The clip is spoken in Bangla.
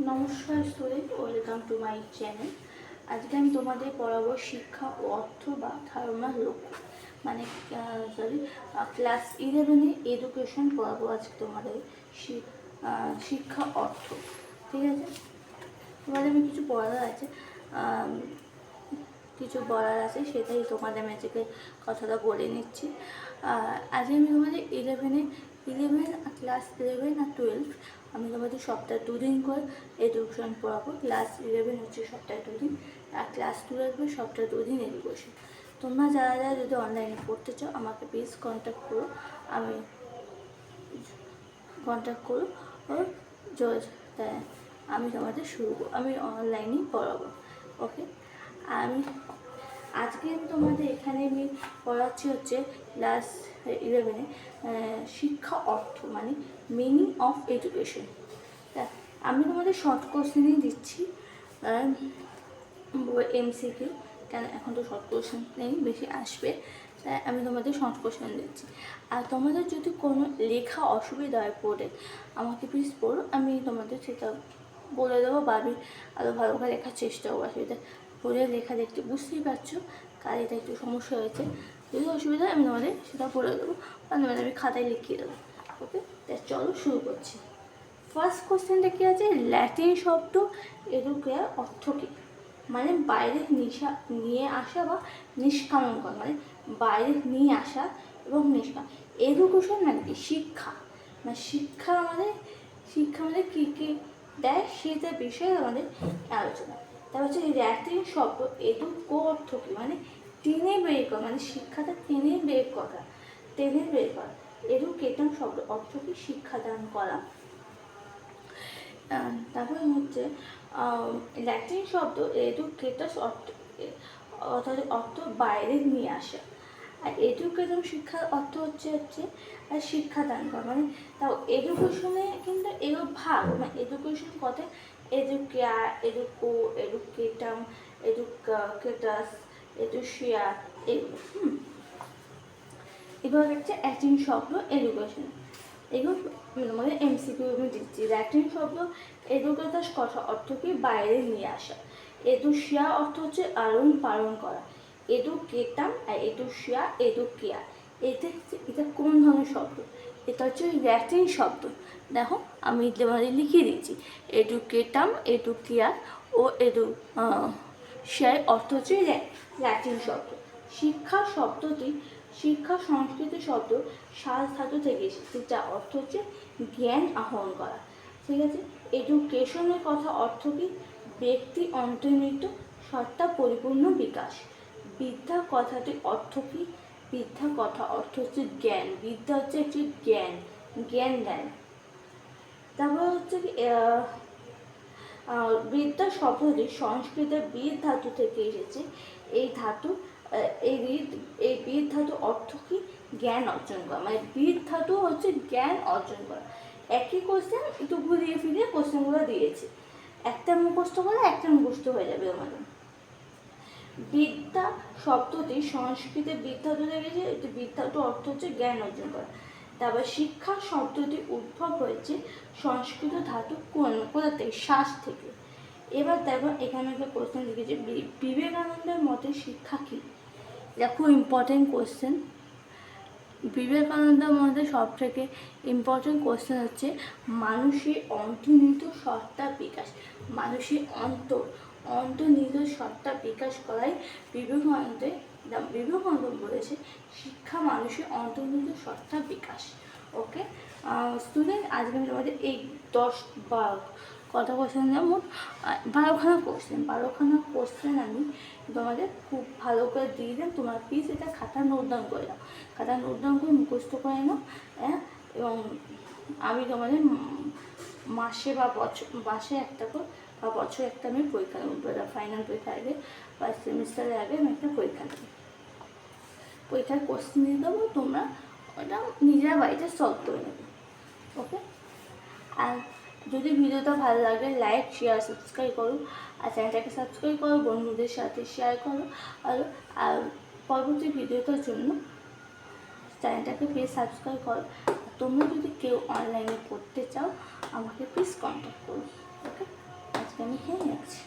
নমস্কার student, welcome to my channel. আজকে আমি তোমাদের পড়াবো শিক্ষা ও অর্থ বা ধারণার লক্ষ্য, মানে ক্লাস 11-এ এডুকেশন পড়াবো আজকে তোমাদের শিক্ষা অর্থ। ঠিক আছে, তোমাদের আমি কিছু বলার আছে সেটাই তোমাদের আমি আজকে কথাটা বলে নিচ্ছি। আজকে আমি তোমাদের ক্লাস 11 আর 12 আমি তোমাদের সপ্তাহে 2 দিন করে এডুকেশন পড়াবো। ক্লাস 11 হচ্ছে সপ্তাহে 2 দিন, আর ক্লাস 12 সপ্তাহে 2 দিন এডুকেশন। তোমরা যারা যারা যদি অনলাইনে পড়তে চাও আমাকে প্লিজ কন্ট্যাক্ট করো, আমি তোমাদের আমি অনলাইনেই পড়াবো। ওকে, আজকে তোমাদের এখানে আমি পড়াচ্ছি হচ্ছে ক্লাস 11-এ শিক্ষা অর্থ, মানে মিনিং অফ এডুকেশন। আমি তোমাদের শর্ট কোশ্চেনই দিচ্ছি, এমসিকিউ, কেন এখন তো শর্ট কোশ্চেন নেই, বেশি আসবে, তাই আমি তোমাদের শর্ট কোশ্চেন দিচ্ছি। আর তোমাদের যদি কোনো লেখা অসুবিধা হয় পড়ে, আমাকে প্লিজ পড়ো, আমি তোমাদের সেটা বলে দেবো, বা আমি আরও ভালো করে লেখার চেষ্টা করবো। অসুবিধা পড়ে লেখা দেখতে বুঝতেই পারছো কার এটা একটু সমস্যা হয়েছে, যদি অসুবিধা হয় আমি তোমাদের সেটা বলে দেবো, বা তোমাদের আমি খাতায় লিখিয়ে দেবো। ওকে, তাই চলো শুরু করছি। ফার্স্ট কোশ্চেনটা কী আছে, ল্যাটিন শব্দ এডুকেয়ার অর্থ কী? মানে বাইরে নিয়ে আসা বা নিষ্কামন করা, মানে বাইরে নিয়ে আসা এবং নিষ্কাম। এডুকেশন মানে কি? শিক্ষা, মানে শিক্ষা আমাদের কী কী দেয় সেটা বিষয়ে আমাদের আলোচনা। তারপর হচ্ছে ল্যাটিন শব্দ এডুকো অর্থ কী? মানে টেনে বের করা, মানে শিক্ষাটা টেনে বের করা। এডুকেটন শব্দ অর্থ কি? শিক্ষাদান করা। তারপরে হচ্ছে ল্যাটিন শব্দ এডুকেটাস অর্থ বাইরে নিয়ে আসা, আর এডুকেশন শিক্ষার অর্থ হচ্ছে শিক্ষাদান করা। মানে তাও এডুকেশনে কিন্তু এগুলো ভাগ, মানে এডুকেশন কথায় এডুকেয়ার, এডুকো, এডুকেটাম, এডুকেটাস, এডুশিয়া, এগুলো হচ্ছে ল্যাটিন শব্দ এডুকেশন। এগুলো আমাদের এমসিকিউ আমি দিচ্ছি। ল্যাটিন শব্দ এডুকেটাস কথা অর্থ কি? বাইরে নিয়ে আসা। এডুশিয়া অর্থ হচ্ছে আরোহণ পালন করা। এডুকেটাম আর এডুশিয়া, এডুকিয়া, এটা কোন ধরনের শব্দ? এটা হচ্ছে ল্যাটিন শব্দ। দেখো আমি তোমাদের লিখিয়ে দিচ্ছি, এডুকেটাম, এডুকিয়া ও শিয়ার অর্থ হচ্ছে ল্যাটিন শব্দ। শিক্ষা সংস্কৃত শব্দ সাজ ধাতু থেকে এসেছে, যা অর্থ হচ্ছে জ্ঞান আহরণ করা। ঠিক আছে, এডুকেশনের কথা অর্থ কি? ব্যক্তি অন্তর্নিহিত সত্তা পরিপূর্ণ বিকাশ। বিদ্যা কথাটি অর্থ কি? বিদ্যা কথা অর্থ হচ্ছে জ্ঞান। বিদ্যা হচ্ছে একটি জ্ঞান দেয়। তারপর হচ্ছে কি, বিদ্যা শব্দটি সংস্কৃতের বিদ ধাতু থেকে এসেছে। এই বিদ ধাতু অর্থ কি? জ্ঞান অর্জন করা, মানে বিদ ধাতু হচ্ছে জ্ঞান অর্জন করা। একই কোশ্চেন একটু ঘুরিয়ে ফিরিয়ে কোশ্চেনগুলো দিয়েছে, একটা মুখস্থ করলে একটা মুখস্থ হয়ে যাবে আমাদের। বিদ্যা শব্দটি সংস্কৃতে বিদ্যাধু থেকে এসেছে, বিদ্যাধু অর্থ হচ্ছে জ্ঞান অর্জন করা। তারপর শিক্ষা শব্দটি উদ্ভব হয়েছে সংস্কৃত ধাতু কোথা থেকে? শ্বাস থেকে। এবার দেখো এখানে একটা কোশ্চেন লিখেছে, বিবেকানন্দের মতে শিক্ষা কী? এটা খুব ইম্পর্টেন্ট কোশ্চেন। বিবেকানন্দের মধ্যে সব থেকে ইম্পর্টেন্ট কোশ্চেন হচ্ছে মানুষের অন্তর্নিহিত সত্তা বিকাশ। মানুষের অন্তর্নিহিত সত্তা বিকাশ করাই বিবেকানন্দ বলেছে শিক্ষা মানুষের অন্তর্নিহিত সত্তা বিকাশ। ওকে স্টুডেন্ট, আজকে আমি তোমাদের এই 10-12 কটা কোশ্চেন, মোট 12খানা কোশ্চেন আমি তোমাদের খুব ভালো করে দিয়ে দেন। তোমার প্লিজ এটা খাতা নোট ডাউন করে নাও, মুখস্থ করে নাও। হ্যাঁ, এবং আমি তোমাদের মাসে একটা করে বা বছরে একটা আমি পরীক্ষা নেবো, ফাইনাল পরীক্ষার আগে বা সেমিস্টারের আগে আমি একটা পরীক্ষা নেবো। পরীক্ষার কোশ্চেন দিয়ে দেবো, তোমরা ওটা নিজেরা বাড়িতে সলভ করে নেবে। ওকে, আর যদি ভিডিওটা ভালো লাগে লাইক, শেয়ার, সাবস্ক্রাইব করো, আর চ্যানেলটাকে সাবস্ক্রাইব করো, বন্ধুদের সাথে শেয়ার করো। আর পরবর্তী ভিডিওটার জন্য চ্যানেলটাকে প্লিজ সাবস্ক্রাইব করো। তোমরা যদি কেউ অনলাইনে পড়তে চাও আমাকে প্লিজ কন্ট্যাক্ট করো। ওকে। আজকে আমি খেয়ে নিচ্ছি।